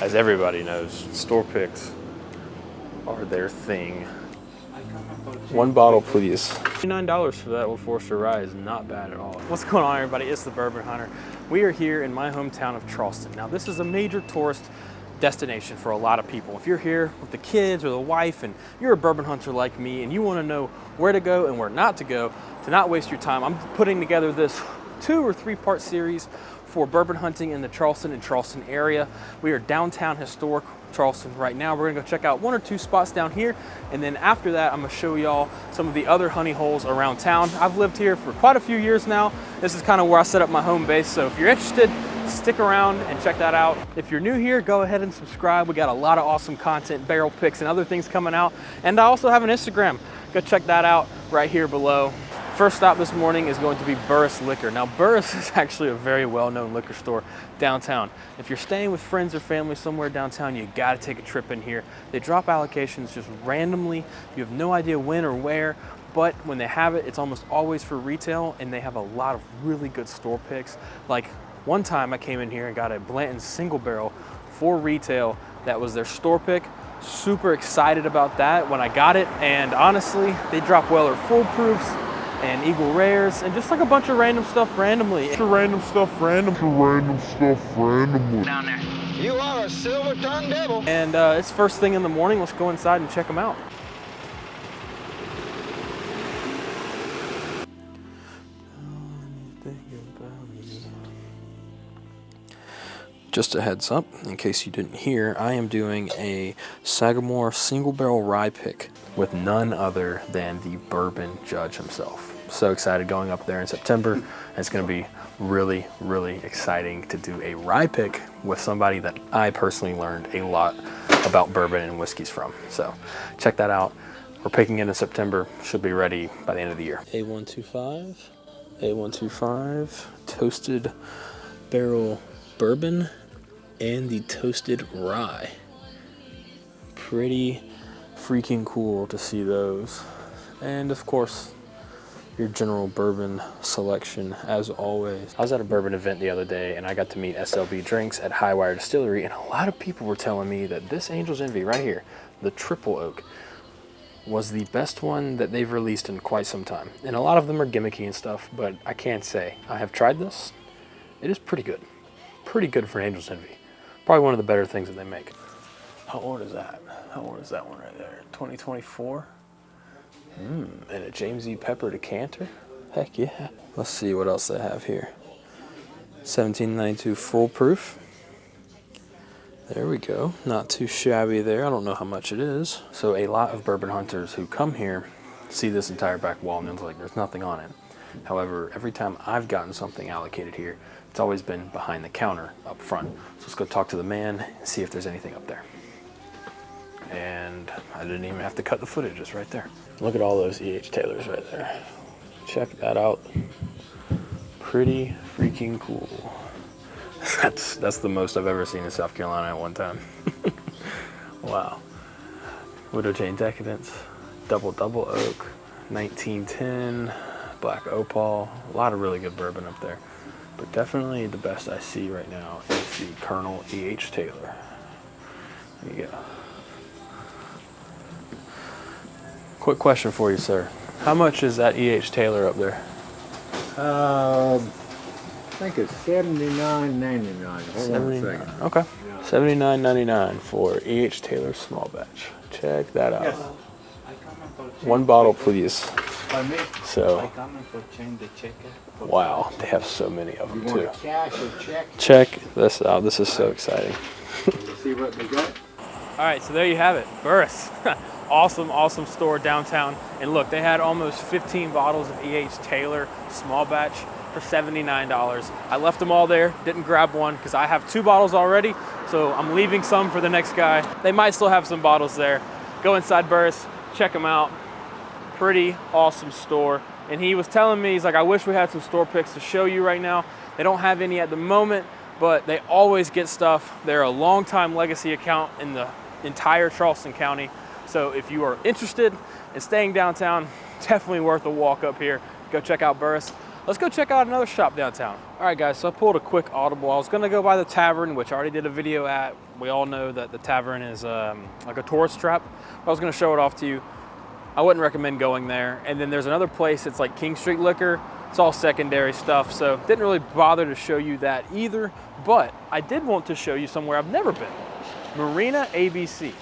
As everybody knows, store picks are their thing. One bottle, please. $29 for that Old Forester rye is not bad at all. What's going on, everybody? It's the Bourbon Hunter. We are here in my hometown of Charleston. Now, this is a major tourist destination for a lot of people. If you're here with the kids or the wife and you're a bourbon hunter like me and you want to know where to go and where not to go to not waste your time, I'm putting together this 2 or 3 part series for bourbon hunting in the Charleston and Charleston area. We are downtown historic Charleston right now. We're gonna go check out 1 or 2 spots down here, and then after that I'm gonna show y'all some of the other honey holes around town. I've lived here for quite a few years now. This is kind of where I set up my home base, so if you're interested, stick around and check that out. If you're new here, go ahead and subscribe. We got a lot of awesome content, barrel picks and other things coming out, and I also have an Instagram. Go check that out right here below. First stop this morning is going to be Burris Liquor. Now, Burris is actually a very well-known liquor store downtown. If you're staying with friends or family somewhere downtown, you gotta take a trip in here. They drop allocations just randomly. You have no idea when or where, but when they have it, it's almost always for retail, and they have a lot of really good store picks. Like one time I came in here and got a Blanton single barrel for retail that was their store pick. Super excited about that when I got it, and honestly, they drop Weller full proofs and Eagle Rares, and just like a bunch of random stuff randomly. Random stuff randomly. Down there. You are a silver-tongued devil. And it's first thing in the morning. Let's go inside and check them out. Just a heads up, in case you didn't hear, I am doing a Sagamore single barrel rye pick with none other than the bourbon judge himself. So excited going up there in September. And it's gonna be really, really exciting to do a rye pick with somebody that I personally learned a lot about bourbon and whiskeys from. So check that out. We're picking it in September, should be ready by the end of the year. A125, toasted barrel bourbon, and the toasted rye. Pretty freaking cool to see those. And of course, your general bourbon selection as always. I was at a bourbon event the other day and I got to meet SLB Drinks at Highwire Distillery, and a lot of people were telling me that this Angel's Envy right here, the Triple Oak, was the best one that they've released in quite some time. And a lot of them are gimmicky and stuff, but I can't say. I have tried this. It is pretty good. Pretty good for Angel's Envy. Probably one of the better things that they make. How old is that? How old is that one right there? 2024? And a James E. Pepper decanter? Heck yeah. Let's see what else they have here. 1792 full proof. There we go. Not too shabby there. I don't know how much it is. So a lot of bourbon hunters who come here see this entire back wall and they're like, there's nothing on it. However, every time I've gotten something allocated here, it's always been behind the counter up front. So let's go talk to the man and see if there's anything up there. And I didn't even have to cut the footage, just right there. Look at all those E.H. Taylors right there. Check that out. Pretty freaking cool. That's the most I've ever seen in South Carolina at one time. Wow. Widow Jane Decadence, Double Oak, 1910, Black Opal. A lot of really good bourbon up there. But definitely the best I see right now is the Colonel E.H. Taylor. There you go. Quick question for you, sir. How much is that E.H. Taylor up there? I think it's $79.99. $79. Okay. Yeah. $79.99 for E.H. Taylor small batch. Check that out. Yes. 1 bottle, please. So, wow, they have so many of them too. Cash or check? Check this out. This is so exciting. See what they got? All right, so there you have it, Burris. Awesome store downtown. And look, they had almost 15 bottles of E.H. Taylor small batch for $79. I left them all there, didn't grab one because I have 2 bottles already, so I'm leaving some for the next guy. They might still have some bottles there. Go inside Burris, check them out. Pretty awesome store. And he was telling me, he's like, I wish we had some store picks to show you right now. They don't have any at the moment, but they always get stuff. They're a long-time legacy account in the entire Charleston County. So if you are interested in staying downtown, definitely worth a walk up here. Go check out Burris. Let's go check out another shop downtown. All right, guys, so I pulled a quick audible. I was gonna go by the tavern, which I already did a video at We all know that the tavern is like a tourist trap. If I was gonna show it off to you, I wouldn't recommend going there. And then there's another place, it's like King Street Liquor. It's all secondary stuff, so didn't really bother to show you that either. But I did want to show you somewhere I've never been, Marina ABC.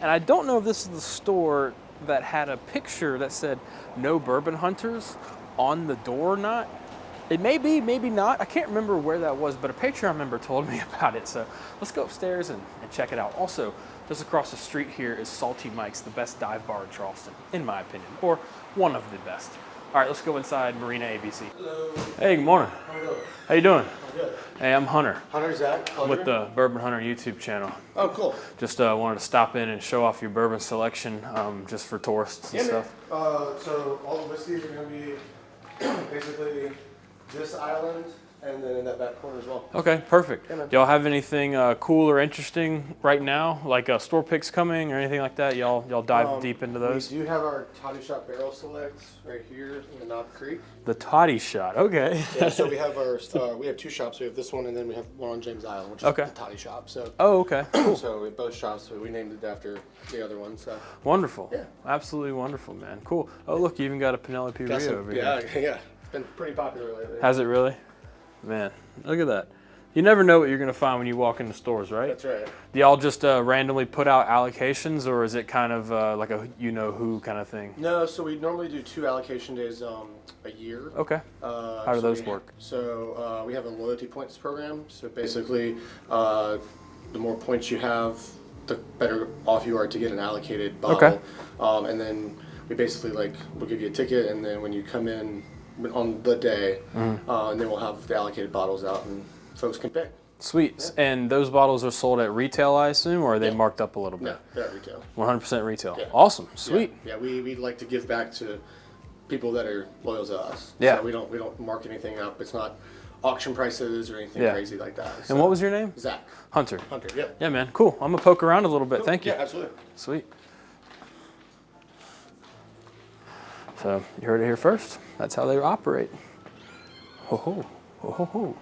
And I don't know if this is the store that had a picture that said no bourbon hunters on the door or not. It may be, maybe not. I can't remember where that was, but a patron member told me about it. So let's go upstairs and check it out. Also, just across the street here is Salty Mike's, the best dive bar in Charleston, in my opinion, or one of the best. All right, let's go inside Marina ABC. Hello. Hey, good morning. How you doing? How you doing? I'm good. Hey, I'm Hunter. Hunter, Zach. With the Bourbon Hunter YouTube channel. Oh, cool. Just wanted to stop in and show off your bourbon selection, just for tourists and stuff. So all the whiskeys are going to be basically this island and then in that back corner as well. Okay, perfect. Yeah, man. Y'all have anything cool or interesting right now, like store picks coming or anything like that? Y'all dive deep into those? We do have our Toddy Shot barrel selects right here in the Knob Creek. The toddy shot, okay. Yeah, so we have our we have two shops. We have this one and then we have one on James Island, which is Okay. the Toddy Shop. So Oh, okay. so we have both shops. So we named it after the other one. So Wonderful. Yeah. Absolutely wonderful, man. Cool. Oh, look, you even got a Penelope got Rio some, over yeah, here. yeah. It's been pretty popular lately. Has it really? Man, look at that. You never know what you're gonna find when you walk into stores, right? That's right. Do y'all just randomly put out allocations, or is it kind of like a you-know-who kind of thing? No, so we normally do 2 allocation days a year. Okay. How do those work? So we have a loyalty points program. So basically, the more points you have, the better off you are to get an allocated bottle. Okay. And then we basically we'll give you a ticket, and then when you come in on the day, and then we'll have the allocated bottles out, and folks can pick. Sweet. Yeah. And those bottles are sold at retail, I assume, or are they marked up a little bit? No, they're at retail. 100% retail. Yeah. Awesome. Sweet. Yeah, we like to give back to people that are loyal to us. Yeah. So we don't mark anything up. It's not auction prices or anything crazy like that. So, And what was your name? Zach. Hunter. Hunter, yep. Yeah, man. Cool. I'm gonna poke around a little bit. Thank you. Yeah, absolutely. Sweet. So you heard it here first. That's how they operate. Ho ho, ho ho ho.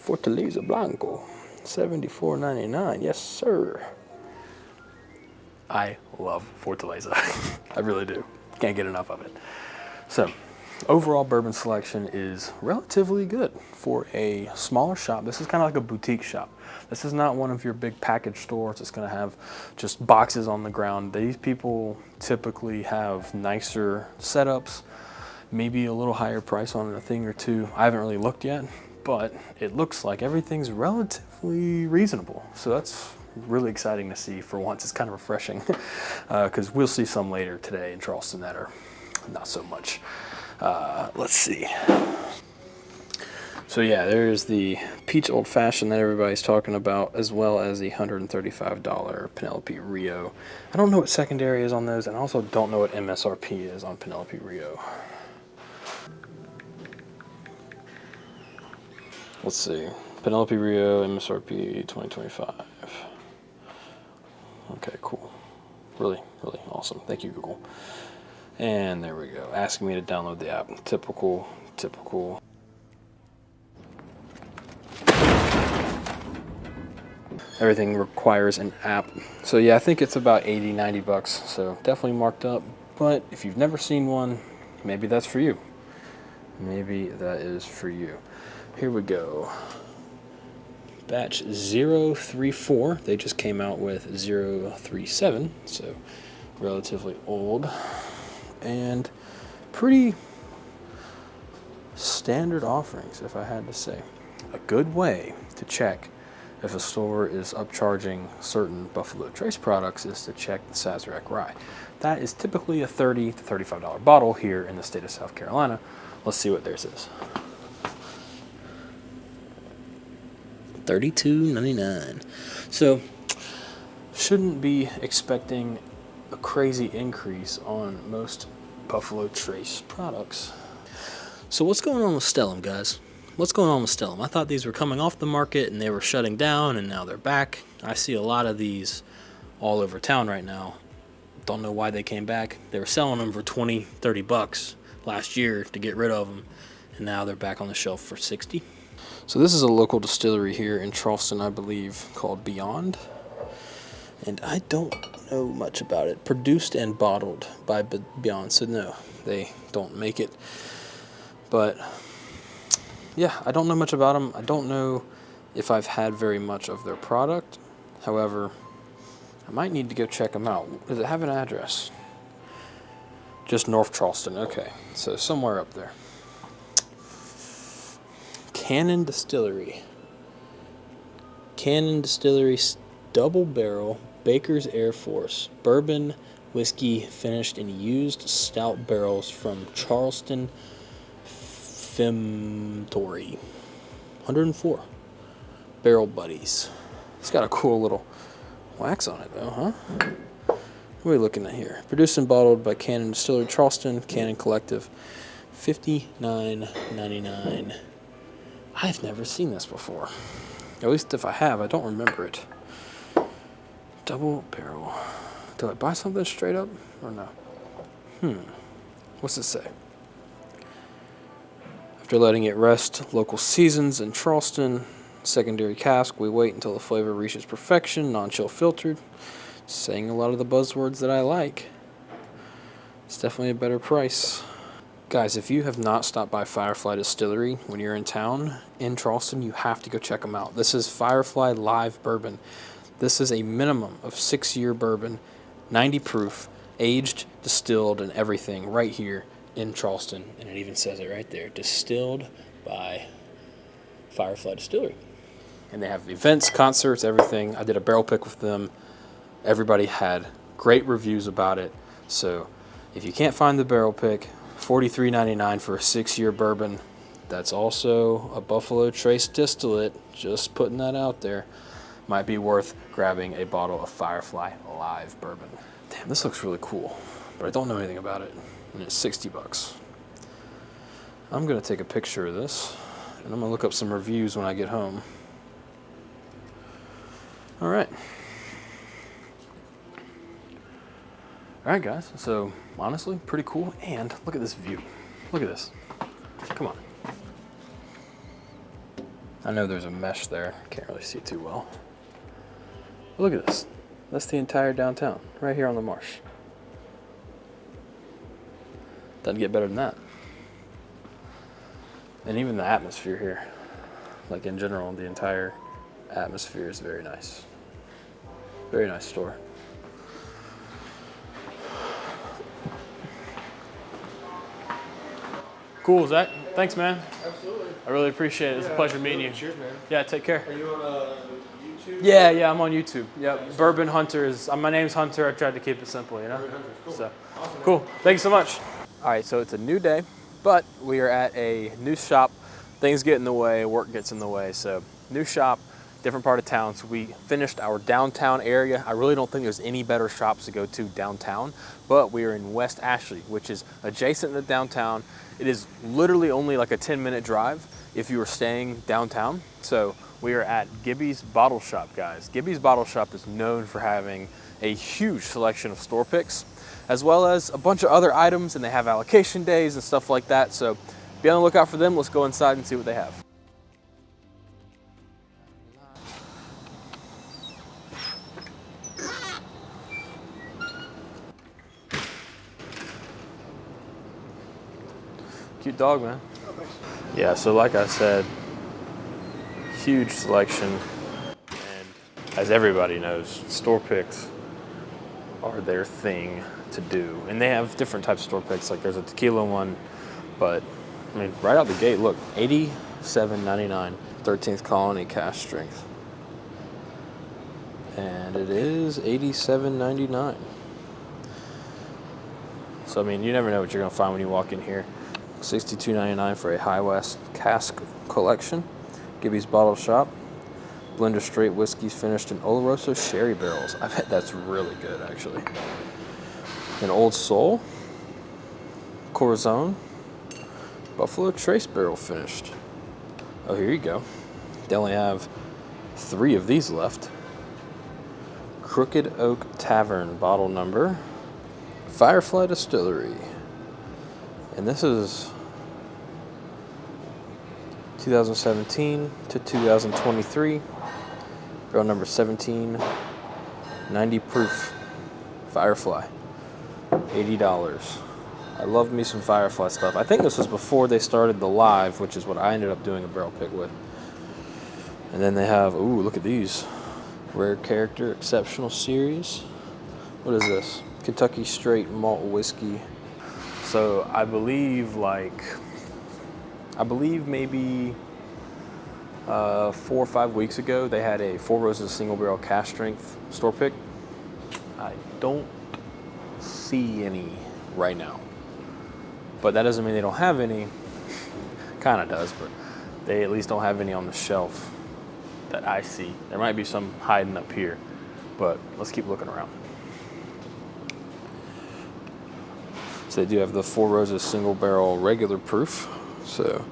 Fortaleza Blanco, $74.99. Yes, sir. I love Fortaleza. I really do. Can't get enough of it. So, overall bourbon selection is relatively good for a smaller shop. This is kind of like a boutique shop. This is not one of your big package stores that's going to have just boxes on the ground. These people typically have nicer setups, maybe a little higher price on a thing or two. I haven't really looked yet, but it looks like everything's relatively reasonable. So that's really exciting to see for once. It's kind of refreshing because we'll see some later today in Charleston that are not so much. Let's see. So yeah, there's the peach old fashioned that everybody's talking about, as well as the $135 Penelope Rio. I don't know what secondary is on those, and I also don't know what MSRP is on Penelope Rio. Let's see. Penelope Rio, MSRP 2025. Okay, cool. Really, really awesome. Thank you, Google. And there we go. Asking me to download the app. Typical. Everything requires an app. So yeah, I think it's about 80, 90 bucks. So definitely marked up. But if you've never seen one, maybe that's for you. Maybe that is for you. Here we go. Batch 034. They just came out with 037, so relatively old and pretty standard offerings, if I had to say. A good way to check if a store is upcharging certain Buffalo Trace products is to check the Sazerac Rye. That is typically a $30 to $35 bottle here in the state of South Carolina. Let's see what theirs is. $32.99. So shouldn't be expecting a crazy increase on most Buffalo Trace products. So what's going on with Stellum, guys? What's going on with Stellum? I thought these were coming off the market and they were shutting down, and now they're back. I see a lot of these all over town right now. Don't know why they came back. They were selling them for 20, 30 bucks last year to get rid of them, and now they're back on the shelf for 60. So this is a local distillery here in Charleston, I believe, called Beyond. And I don't know much about it. Produced and bottled by Beyond. So no, they don't make it. But yeah, I don't know much about them. I don't know if I've had very much of their product. However, I might need to go check them out. Does it have an address? Just North Charleston. Okay, so somewhere up there. Cannon Distillery. Cannon Distillery double barrel Baker's Air Force bourbon whiskey finished in used stout barrels from Charleston Femtory. 104 Barrel Buddies. It's got a cool little wax on it though, huh? What are we looking at here? Produced and bottled by Cannon Distillery Charleston, Cannon Collective. $59.99. I've never seen this before. At least if I have, I don't remember it. Double barrel. Do I buy something straight up or no? What's it say? After letting it rest, local seasons in Charleston, secondary cask, we wait until the flavor reaches perfection, non-chill filtered. Saying a lot of the buzzwords that I like. It's definitely a better price. Guys, if you have not stopped by Firefly Distillery when you're in town in Charleston, you have to go check them out. This is Firefly Live Bourbon. This is a minimum of 6-year bourbon, 90 proof, aged, distilled, and everything right here in Charleston. And it even says it right there, distilled by Firefly Distillery. And they have events, concerts, everything. I did a barrel pick with them. Everybody had great reviews about it. So if you can't find the barrel pick, $43.99 for a 6-year bourbon. That's also a Buffalo Trace distillate. Just putting that out there. Might be worth grabbing a bottle of Firefly Live Bourbon. Damn, this looks really cool, but I don't know anything about it. And it's $60. I'm gonna take a picture of this, and I'm gonna look up some reviews when I get home. All right. All right, guys, so honestly, pretty cool. And look at this view. Look at this. Come on. I know there's a mesh there. Can't really see too well. But look at this. That's the entire downtown, right here on the marsh. Doesn't get better than that. And even the atmosphere here, like in general, the entire atmosphere is very nice. Very nice store. Cool, Zach. Thanks, man. Absolutely. I really appreciate it. It's a pleasure meeting you. Cheers, man. Yeah, take care. Are you on YouTube? Yeah, I'm on YouTube. Yep. Bourbon Hunter is, my name's Hunter. I tried to keep it simple, you know? Cool. So, Awesome, man. cool. Thank you so much. All right, so it's a new day, but we are at a new shop. Things get in the way, work gets in the way. So, new shop, different part of town. So we finished our downtown area. I really don't think there's any better shops to go to downtown, but we are in West Ashley, which is adjacent to downtown. It is literally only like a 10-minute drive if you are staying downtown. So we are at Gibby's Bottle Shop, guys. Gibby's Bottle Shop is known for having a huge selection of store picks, as well as a bunch of other items, and they have allocation days and stuff like that. So be on the lookout for them. Let's go inside and see what they have. Cute dog, man. Oh, thanks. Yeah, so like I said, huge selection, and as everybody knows, store picks are their thing to do. And they have different types of store picks, like there's a tequila one, but I mean, right out the gate, look, $87.99, 13th Colony cash strength. And it is $87.99. So I mean, you never know what you're gonna find when you walk in here. $62.99 for a High West cask collection. Gibby's Bottle Shop. Blend of straight whiskeys finished in Oloroso sherry barrels. I bet that's really good, actually. An Old Soul. Corazon. Buffalo Trace barrel finished. Oh, here you go. They only have 3 of these left. Crooked Oak Tavern bottle number. Firefly Distillery. And this is 2017 to 2023. Barrel number 1790 proof. Firefly. $80. I love me some Firefly stuff. I think this was before they started the live, which is what I ended up doing a barrel pick with. And then they have, ooh, look at these. Rare Character Exceptional Series. What is this? Kentucky Straight Malt Whiskey. So I believe maybe 4 or 5 weeks ago, they had a Four Roses single barrel cask strength store pick. I don't see any right now. But that doesn't mean they don't have any. Kind of does, but they at least don't have any on the shelf that I see. There might be some hiding up here, but let's keep looking around. So they do have the Four Roses single barrel regular proof. So,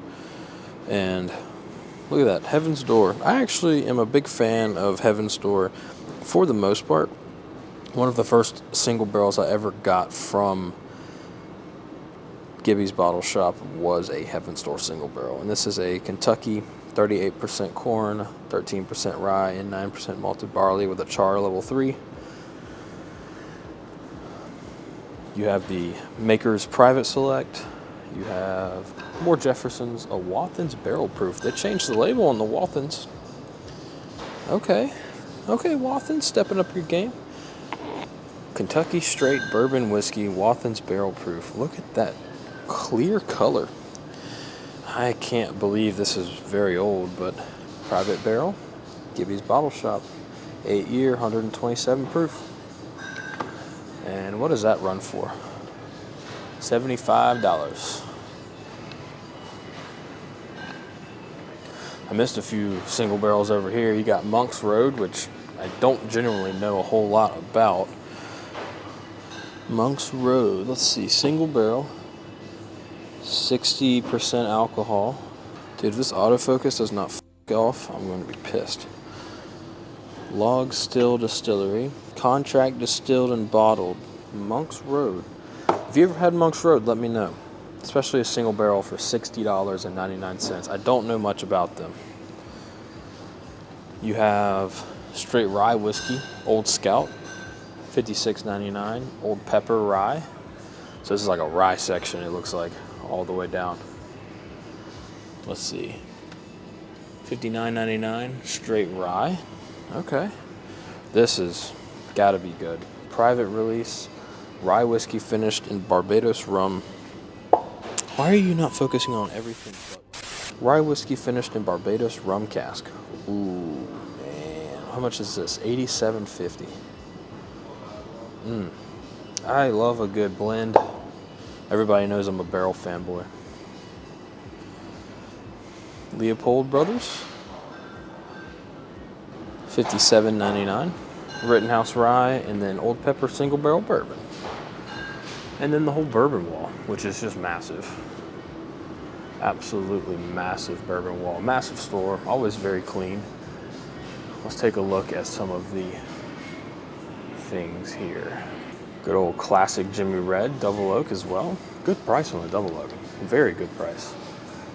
and look at that, Heaven's Door. I actually am a big fan of Heaven's Door for the most part. One of the first single barrels I ever got from Gibby's Bottle Shop was a Heaven's Door single barrel. And this is a Kentucky 38% corn, 13% rye, and 9% malted barley with a char level 3. You have the Maker's Private Select. You have more Jefferson's, a Wathen's Barrel Proof. They changed the label on the Wathen's. Okay, Wathen's stepping up your game. Kentucky Straight Bourbon Whiskey, Wathen's Barrel Proof. Look at that clear color. I can't believe this is very old, but private barrel, Gibby's Bottle Shop, 8-year, 127 proof. And what does that run for? $75. I missed a few single barrels over here. You got Monk's Road, which I don't genuinely know a whole lot about. Monk's Road, let's see, single barrel, 60% alcohol. Dude, if this autofocus does not f off, I'm going to be pissed. Log Still Distillery, contract distilled and bottled. Monk's Road. If you ever had Monk's Road, let me know. Especially a single barrel for $60.99. I don't know much about them. You have straight rye whiskey, Old Scout, $56.99. Old Pepper Rye. So this is like a rye section, it looks like, all the way down. Let's see. $59.99. Straight rye. Okay. This has got to be good. Private release. Rye whiskey finished in Barbados rum. Why are you not focusing on everything but rye whiskey finished in Barbados rum cask? Ooh, man. How much is this? $87.50. I love a good blend. Everybody knows I'm a barrel fanboy. Leopold Brothers. $57.99. Rittenhouse Rye, and then Old Pepper single barrel bourbon. And then the whole bourbon wall, which is just massive. Absolutely massive bourbon wall. Massive store, always very clean. Let's take a look at some of the things here. Good old classic Jimmy Red, double oak as well. Good price on the double oak. Very good price.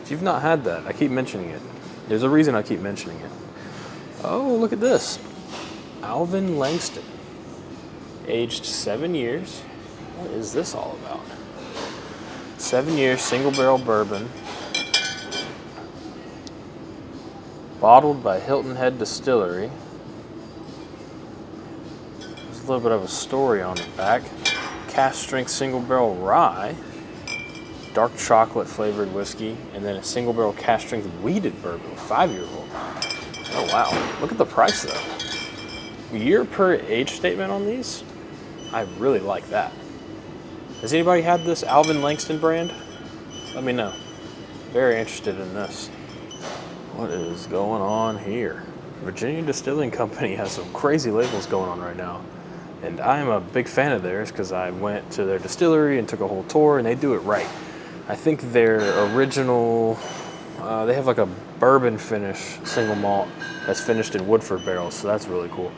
If you've not had that, I keep mentioning it. There's a reason I keep mentioning it. Oh, look at this. Alvin Langston. Aged 7 years. What is this all about? 7 years single barrel bourbon. Bottled by Hilton Head Distillery. There's a little bit of a story on the back. Cask strength single barrel rye. Dark chocolate flavored whiskey. And then a single barrel cask strength weeded bourbon, 5-year-old. Oh wow, look at the price though. Year per age statement on these? I really like that. Has anybody had this Alvin Langston brand? Let me know. Very interested in this. What is going on here? Virginia Distilling Company has some crazy labels going on right now. And I am a big fan of theirs because I went to their distillery and took a whole tour, and they do it right. I think their original, they have like a bourbon finish single malt that's finished in Woodford barrels, so that's really cool.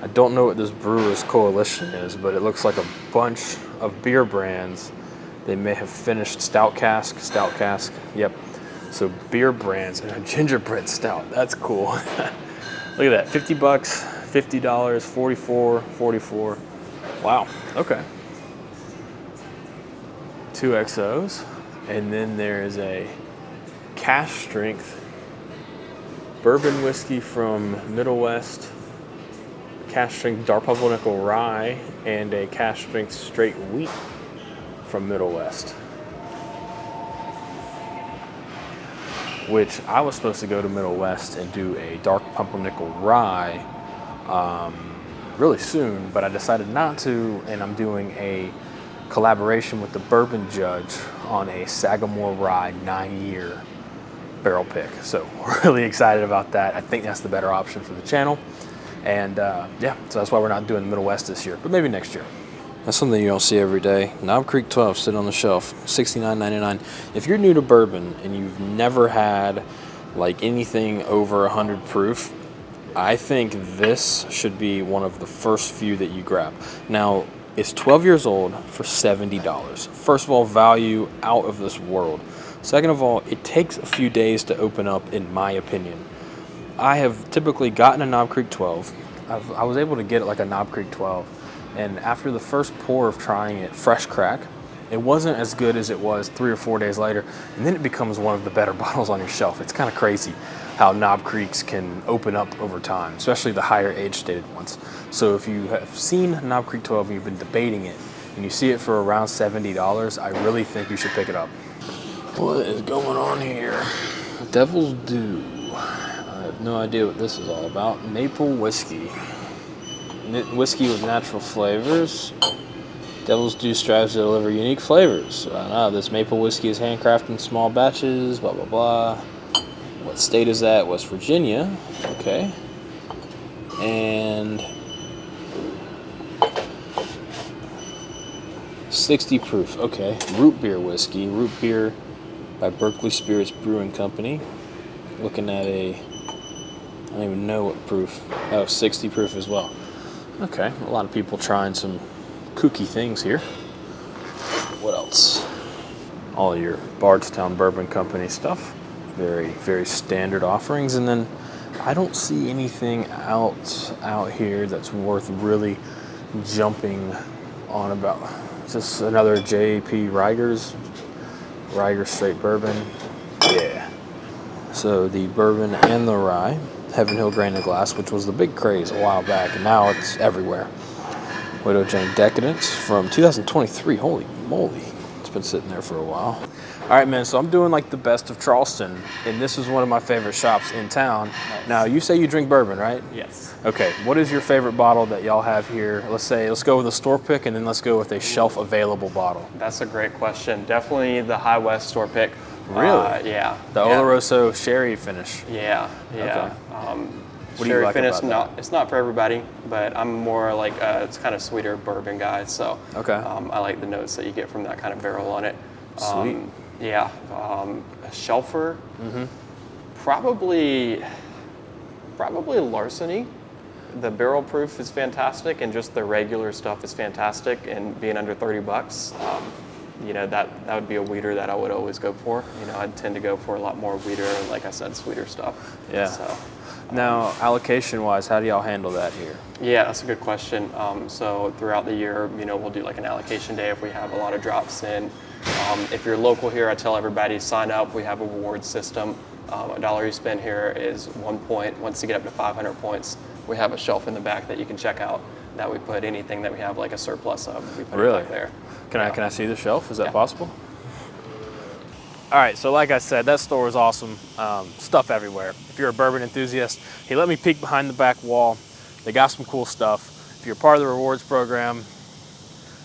I don't know what this Brewers Coalition is, but it looks like a bunch of beer brands. They may have finished stout cask, yep. So beer brands and a gingerbread stout. That's cool. Look at that, 50 bucks, $50, 44, 44. Wow, okay. 2 XOs. And then there is a cash strength bourbon whiskey from Middle West, cash strength dark purple nickel rye, and a cash strength straight wheat from Middle West. Which I was supposed to go to Middle West and do a dark pumpernickel rye really soon, but I decided not to, and I'm doing a collaboration with the Bourbon Judge on a Sagamore Rye 9-year barrel pick. So really excited about that. I think that's the better option for the channel. And yeah, so that's why we're not doing the Middle West this year, but maybe next year. That's something you don't see every day. Knob Creek 12 sitting on the shelf, $69.99. If you're new to bourbon and you've never had like anything over 100 proof, I think this should be one of the first few that you grab. Now, it's 12 years old for $70. First of all, value out of this world. Second of all, it takes a few days to open up, in my opinion. I have typically gotten a Knob Creek 12. I was able to get it like a Knob Creek 12. And after the first pour of trying it fresh crack, it wasn't as good as it was 3 or 4 days later. And then it becomes one of the better bottles on your shelf. It's kind of crazy how Knob Creeks can open up over time, especially the higher age stated ones. So if you have seen Knob Creek 12 and you've been debating it, and you see it for around $70, I really think you should pick it up. What is going on here? Devil's Dew. I have no idea what this is all about. Maple whiskey. Whiskey with natural flavors. Devil's Dew strives to deliver unique flavors. This maple whiskey is handcrafted in small batches, blah, blah, blah. What state is that? West Virginia. Okay. And 60 proof. Okay. Root beer whiskey. Root beer by Berkeley Spirits Brewing Company. Looking at I don't even know what proof. Oh, 60 proof as well. Okay, a lot of people trying some kooky things here. What else? All your Bardstown Bourbon Company stuff. Very, very standard offerings. And then I don't see anything out here that's worth really jumping on about. Just another J.P. Riger's Straight Bourbon. Yeah. So the bourbon and the rye. Heaven Hill Grain and Glass, which was the big craze a while back, and now it's everywhere. Widow Jane Decadence from 2023. Holy moly. It's been sitting there for a while. All right, man, so I'm doing like the best of Charleston, and this is one of my favorite shops in town. Nice. Now, you say you drink bourbon, right? Yes. Okay, what is your favorite bottle that y'all have here? Let's go with a store pick, and then let's go with a shelf-available bottle. That's a great question. Definitely the High West store pick. Really? Yeah. The Oloroso sherry finish. Yeah. Okay. What do you Sherry like finish, about that? it's not for everybody, but I'm more like it's kind of sweeter bourbon guy, so okay. I like the notes that you get from that kind of barrel on it. Sweet. Yeah. A shelfer. Mm-hmm. Probably Larceny. The barrel proof is fantastic, and just the regular stuff is fantastic. And being under $30, you know, that would be a weeder that I would always go for. You know, I'd tend to go for a lot more weeder and, like I said, sweeter stuff. Yeah. So, now, allocation-wise, how do y'all handle that here? Yeah, that's a good question. So throughout the year, you know, we'll do like an allocation day if we have a lot of drops in. If you're local here, I tell everybody sign up. We have a reward system. $1 you spend here is 1 point. Once you get up to 500 points, we have a shelf in the back that you can check out that we put anything that we have like a surplus of. We put it back there. Can I see the shelf? Is that possible? All right, so like I said, that store is awesome. Stuff everywhere. If you're a bourbon enthusiast, he let me peek behind the back wall. They got some cool stuff. If you're part of the rewards program,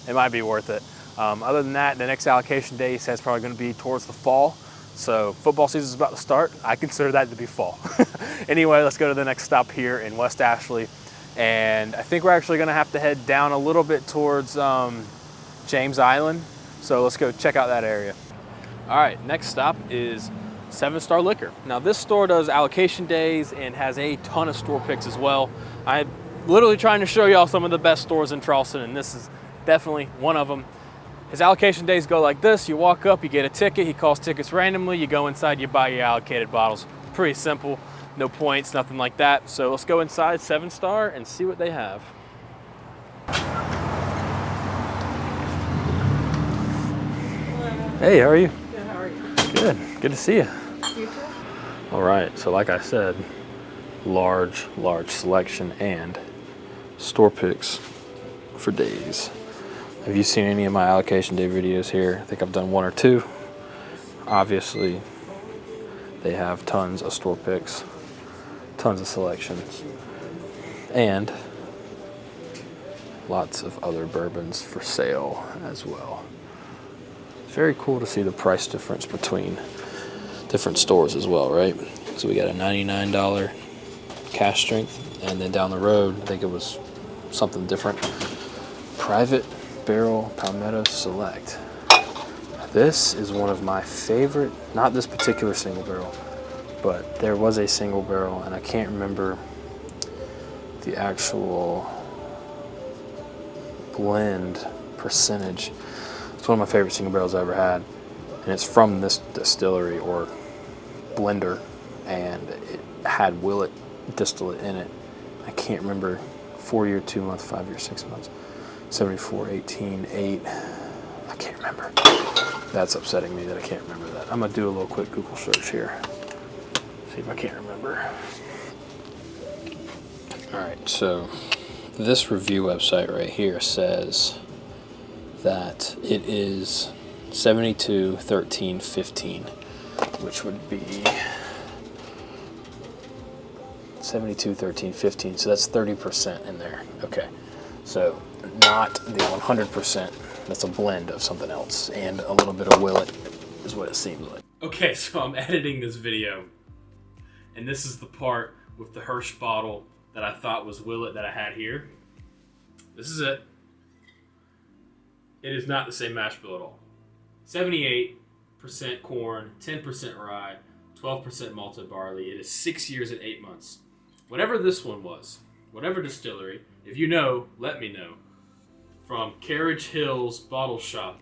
it might be worth it. Other than that, the next allocation day he says probably going to be towards the fall. So football season is about to start. I consider that to be fall. Anyway, let's go to the next stop here in West Ashley. And I think we're actually going to have to head down a little bit towards James Island. So let's go check out that area. All right, next stop is Sevenstar Liquor. Now this store does allocation days and has a ton of store picks as well. I'm literally trying to show y'all some of the best stores in Charleston, and this is definitely one of them. His allocation days go like this. You walk up, you get a ticket, he calls tickets randomly, you go inside, you buy your allocated bottles. Pretty simple, no points, nothing like that. So let's go inside Sevenstar and see what they have. Hey, how are you? Good, how are you? Good, good to see you. You too? All right, so like I said, large selection and store picks for days. Have you seen any of my allocation day videos here? I think I've done one or two. Obviously, they have tons of store picks, tons of selections, and lots of other bourbons for sale as well. It's very cool to see the price difference between different stores as well, right? So we got a $99 cash strength, and then down the road, I think it was something different. Private Barrel Palmetto Select. This is one of my favorite, not this particular single barrel, but there was a single barrel, and I can't remember the actual blend percentage. It's one of my favorite single barrels I ever had, and it's from this distillery or blender, and it had Willet distillate in it. I can't remember 4 year, 2 month, 5 year, 6 months, 74, 18, 8. I can't remember. That's upsetting me that I can't remember that. I'm gonna do a little quick Google search here. See if I can't remember. All right, so this review website right here says that it is 72, 13, 15, which would be 72, 13, 15. So that's 30% in there. Okay, so not the 100%. That's a blend of something else, and a little bit of Willet is what it seems like. Okay, so I'm editing this video, and this is the part with the Hirsch bottle that I thought was Willet that I had here. This is it. It is not the same mash bill at all. 78% corn, 10% rye, 12% malted barley. It is 6 years and 8 months. Whatever this one was, whatever distillery, if you know, let me know. From Carriage Hills Bottle Shop,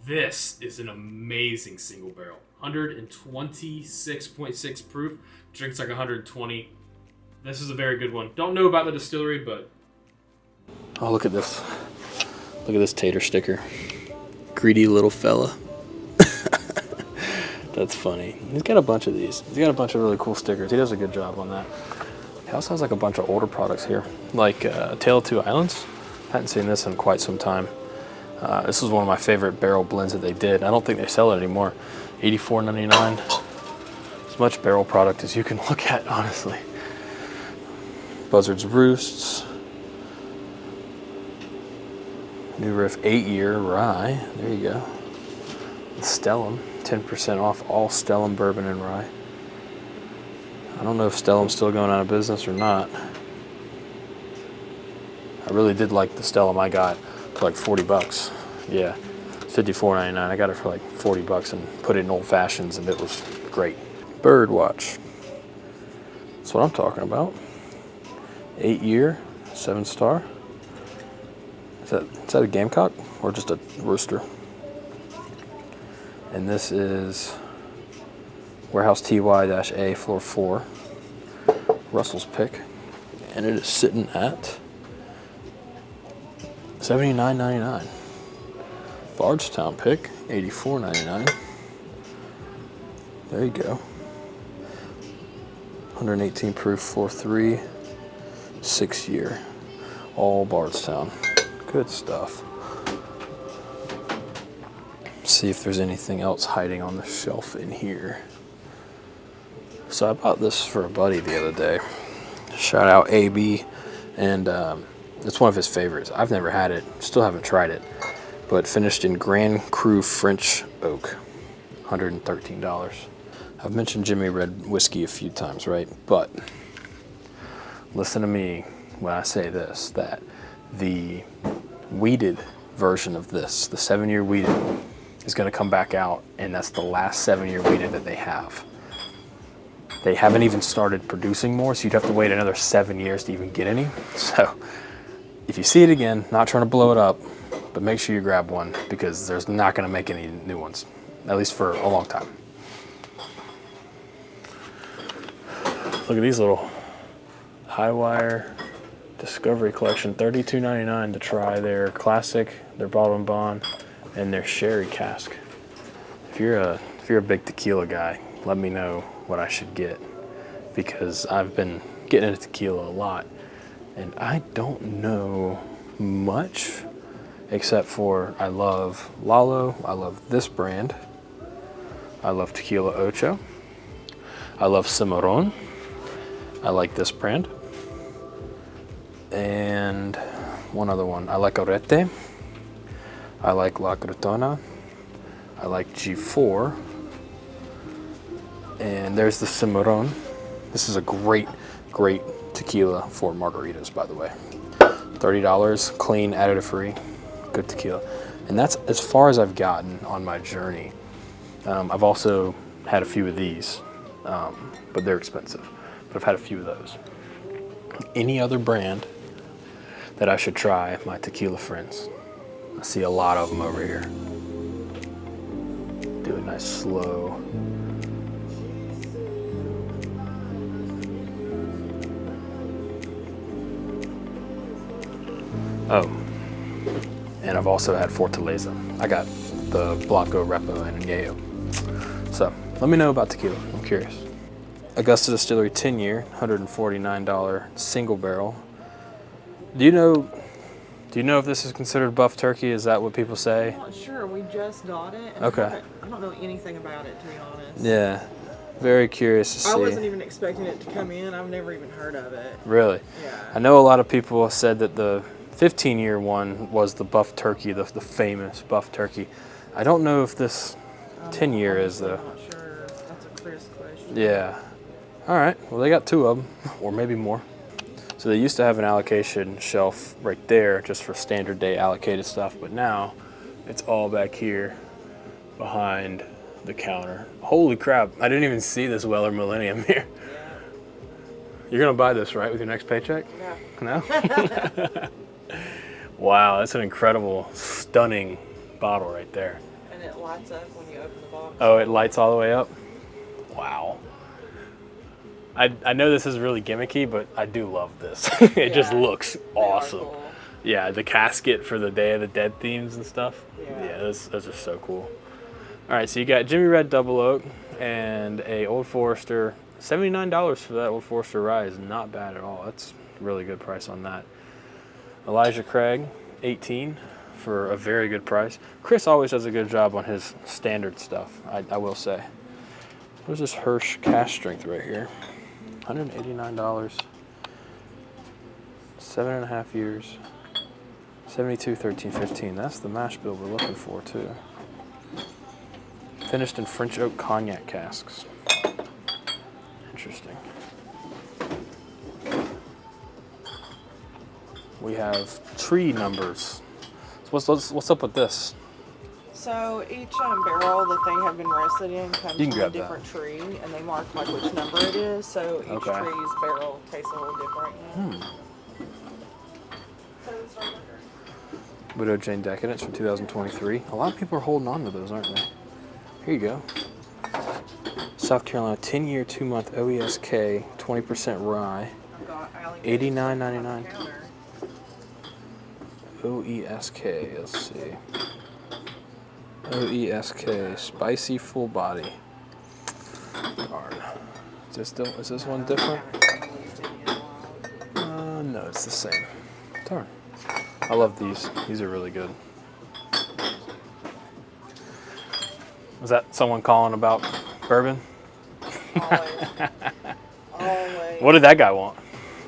this is an amazing single barrel. 126.6 proof, drinks like 120. This is a very good one. Don't know about the distillery, but... Oh, look at this. Look at this tater sticker. Greedy little fella. That's funny. He's got a bunch of these. He's got a bunch of really cool stickers. He does a good job on that. He also has like a bunch of older products here, like Tale of Two Islands. I hadn't seen this in quite some time. This is one of my favorite barrel blends that they did. I don't think they sell it anymore. $84.99. As much barrel product as you can look at, honestly. Buzzard's Roosts. New Riff 8-year rye. There you go. Stellum. 10% off all Stellum bourbon and rye. I don't know if Stellum's still going out of business or not. I really did like the Stellum I got for like 40 bucks. Yeah, $54.99. I got it for like 40 bucks and put it in Old Fashions, and it was great. Birdwatch. That's what I'm talking about. 8-year, Sevenstar. Is that a gamecock or just a rooster? And this is Warehouse TY-A floor 4. Russell's pick. And it is sitting at $79.99. Bardstown pick, $84.99. There you go. 118 proof, 4.3, 6 year. All Bardstown. Good stuff. See if there's anything else hiding on the shelf in here. So I bought this for a buddy the other day. Shout out AB, and it's one of his favorites. I've never had it, still haven't tried it, but finished in Grand Cru French Oak, $113. I've mentioned Jimmy Red whiskey a few times, right? But listen to me when I say this, that the wheated version of this, the 7-year wheated, is going to come back out, and that's the last 7-year wheated that they have. They haven't even started producing more, so you'd have to wait another 7 years to even get any. So if you see it again, not trying to blow it up, But make sure you grab one because there's not going to make any new ones, at least for a long time. Look at these little High Wire Discovery Collection, $32.99 to try their classic, their bottled and bond, and their sherry cask. If you're a big tequila guy, let me know what I should get, because I've been getting into tequila a lot, and I don't know much except for I love Lalo, I love this brand, I love Tequila Ocho, I love Cimarron, I like this brand, and one other one. I like Orete, I like La Gritona, I like G4, and there's the Cimarron. This is a great tequila for margaritas, by the way. $30, clean, additive free, good tequila. And that's as far as I've gotten on my journey. I've also had a few of these, but they're expensive. But I've had a few of those. Any other brand that I should try, my tequila friends? I see a lot of them over here. Do a nice slow. Oh, and I've also had Fortaleza. I got the Blanco, Repo, and Añejo. So let me know about tequila, I'm curious. Augusta Distillery 10-year, $149 single barrel. Do you know if this is considered buff turkey? Is that what people say? I'm not sure. We just got it. And Okay. I don't know anything about it, to be honest. Yeah, very curious to see. I wasn't even expecting it to come in. I've never even heard of it. Really? Yeah. I know a lot of people said that the 15-year one was the buff turkey, the famous buff turkey. I don't know if this 10-year is though. I'm not sure. That's a Chris question. Yeah. All right. Well, they got two of them, or maybe more. So they used to have an allocation shelf right there just for standard day allocated stuff, but now it's all back here behind the counter. Holy crap. I didn't even see this Weller Millennium here. Yeah. You're going to buy this, right, with your next paycheck? Yeah. No? Wow, that's an incredible, stunning bottle right there. And it lights up when you open the box. Oh, it lights all the way up? Wow. I know this is really gimmicky, but I do love this. It just looks awesome. Cool. Yeah, the casket for the Day of the Dead themes and stuff. Yeah. Those are so cool. All right, so you got Jimmy Red Double Oak and a Old Forester. $79 for that Old Forester rye is not bad at all. That's a really good price on that. Elijah Craig, $18 for a very good price. Chris always does a good job on his standard stuff, I will say. What's this Hirsch cash strength right here? $189, 7.5 years, 72, 13, 15. That's the mash bill we're looking for too. Finished in French oak cognac casks. Interesting. We have tree numbers. So what's up with this? So each barrel that they have been roasted in comes You can from a grab different tree, and they mark like which number it is. So each Okay. tree's barrel tastes a little different. Widow Jane Decadence from 2023. A lot of people are holding on to those, aren't they? Here you go. South Carolina 10-year, 2-month OESK, 20% rye, $89.99. OESK, let's see. OESK, spicy full body. Darn. Is this one different? No, it's the same. Darn. I love these. These are really good. Was that someone calling about bourbon? Always. What did that guy want?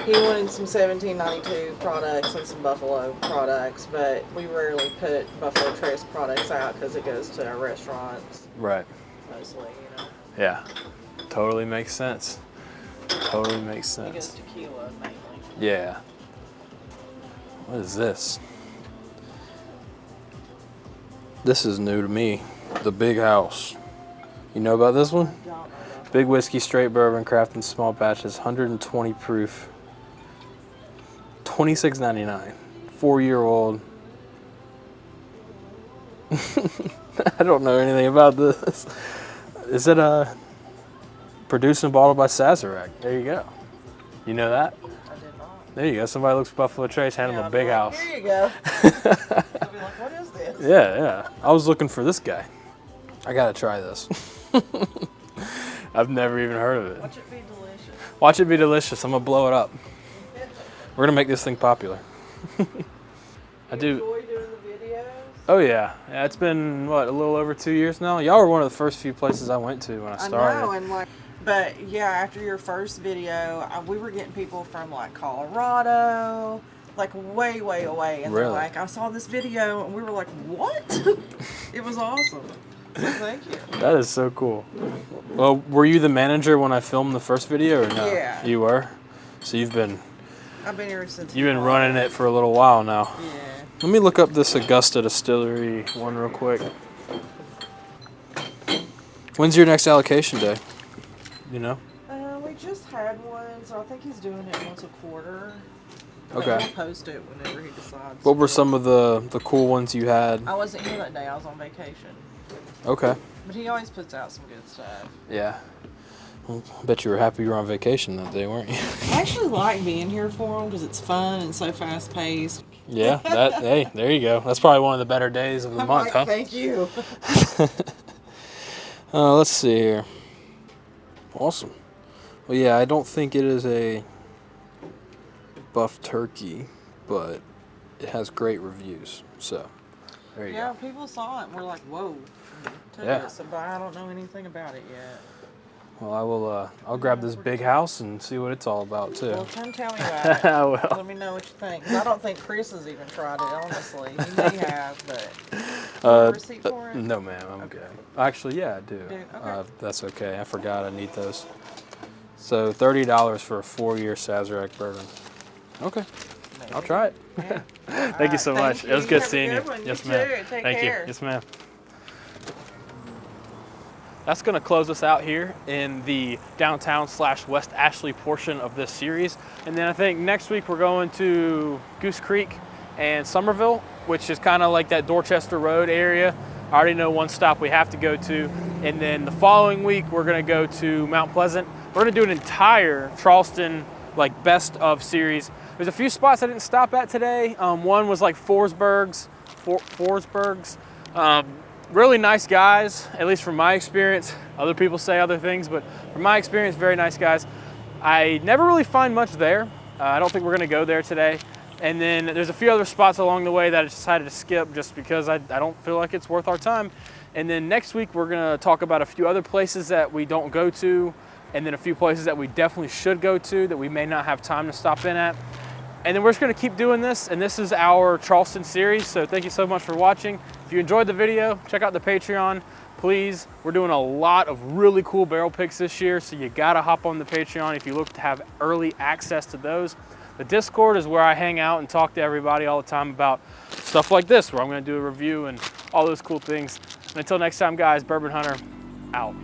He wanted some 1792 products and some Buffalo products, but we rarely put Buffalo Trace products out because it goes to our restaurants Right. mostly, you know. Yeah. Totally makes sense. Totally makes It goes sense. tequila mainly. Yeah. What is this? This is new to me. The Big House. You know about this one? Don't know about Big whiskey, straight bourbon, crafted in small batches, 120 proof, $26.99. 4-year-old. I don't know anything about this. Is it produced and bottled by Sazerac? There you go. You know that? I did not. There you go. Somebody looks Buffalo Trace, hand him a I'll big be like, house. Here you go. I'll be like, what is this? Yeah. I was looking for this guy. I gotta try this. I've never even heard of it. Watch it be delicious. Watch it be delicious. I'm gonna blow it up. We're gonna make this thing popular. I do. Enjoy doing the videos? Oh yeah. It's been what, a little over 2 years now. Y'all were one of the first few places I went to when I started. I know, and like, but yeah, after your first video, we were getting people from like Colorado, like way away, and they're Really? like, I saw this video, and we were like, what? It was awesome. So thank you. That is so cool. Well, were you the manager when I filmed the first video or no? Yeah. You were? So I've been here since. you've been running it for a little while now. Yeah. Let me look up this Augusta Distillery one real quick. When's your next allocation day? You know? We just had one, so I think he's doing it once a quarter. But Okay. he'll post it whenever he decides. What were to. some of the cool ones you had? I wasn't here that day. I was on vacation. Okay. But he always puts out some good stuff. Yeah. Well, I bet you were happy you were on vacation that day, weren't you? I actually like being here for him because it's fun and so fast paced. Yeah. Hey, there you go. That's probably one of the better days of the month, huh? Thank you. Let's see here. Awesome. Well, yeah, I don't think it is a buff turkey, but it has great reviews. So, there you Yeah, go. people saw it and were like, whoa. To Yeah. this, but I don't know anything about it yet. Well, I will. I'll grab this big house and see what it's all about too. Well, come tell me about it. I will. Let me know what you think. 'Cause I don't think Chris has even tried it, honestly. He may have, but. Uh, receipt for it? No, ma'am. I'm good. Actually, yeah, I do. Do? Okay. That's okay. I forgot I need those. So $30 for a 4-year Sazerac bourbon. Okay, I'll try it. Yeah. Thank you so much. It was good Have a seeing you. good one. Yes, You ma'am. too. Take Thank care. you. Yes, ma'am. That's going to close us out here in the downtown/West Ashley portion of this series. And then I think next week we're going to Goose Creek and Somerville, which is kind of like that Dorchester Road area. I already know one stop we have to go to. And then the following week we're going to go to Mount Pleasant. We're going to do an entire Charleston like best of series. There's a few spots I didn't stop at today. One was like Forsberg's. Really nice guys, at least from my experience. Other people say other things, but from my experience, very nice guys. I never really find much there. I don't think we're gonna go there today. And then there's a few other spots along the way that I decided to skip just because I don't feel like it's worth our time. And then next week, we're gonna talk about a few other places that we don't go to, and then a few places that we definitely should go to that we may not have time to stop in at. And then we're just gonna keep doing this, and this is our Charleston series, so thank you so much for watching. If you enjoyed the video, check out the Patreon, please. We're doing a lot of really cool barrel picks this year, so you gotta hop on the Patreon if you look to have early access to those. The Discord is where I hang out and talk to everybody all the time about stuff like this, where I'm gonna do a review and all those cool things. And until next time, guys, Bourbon Hunter, out.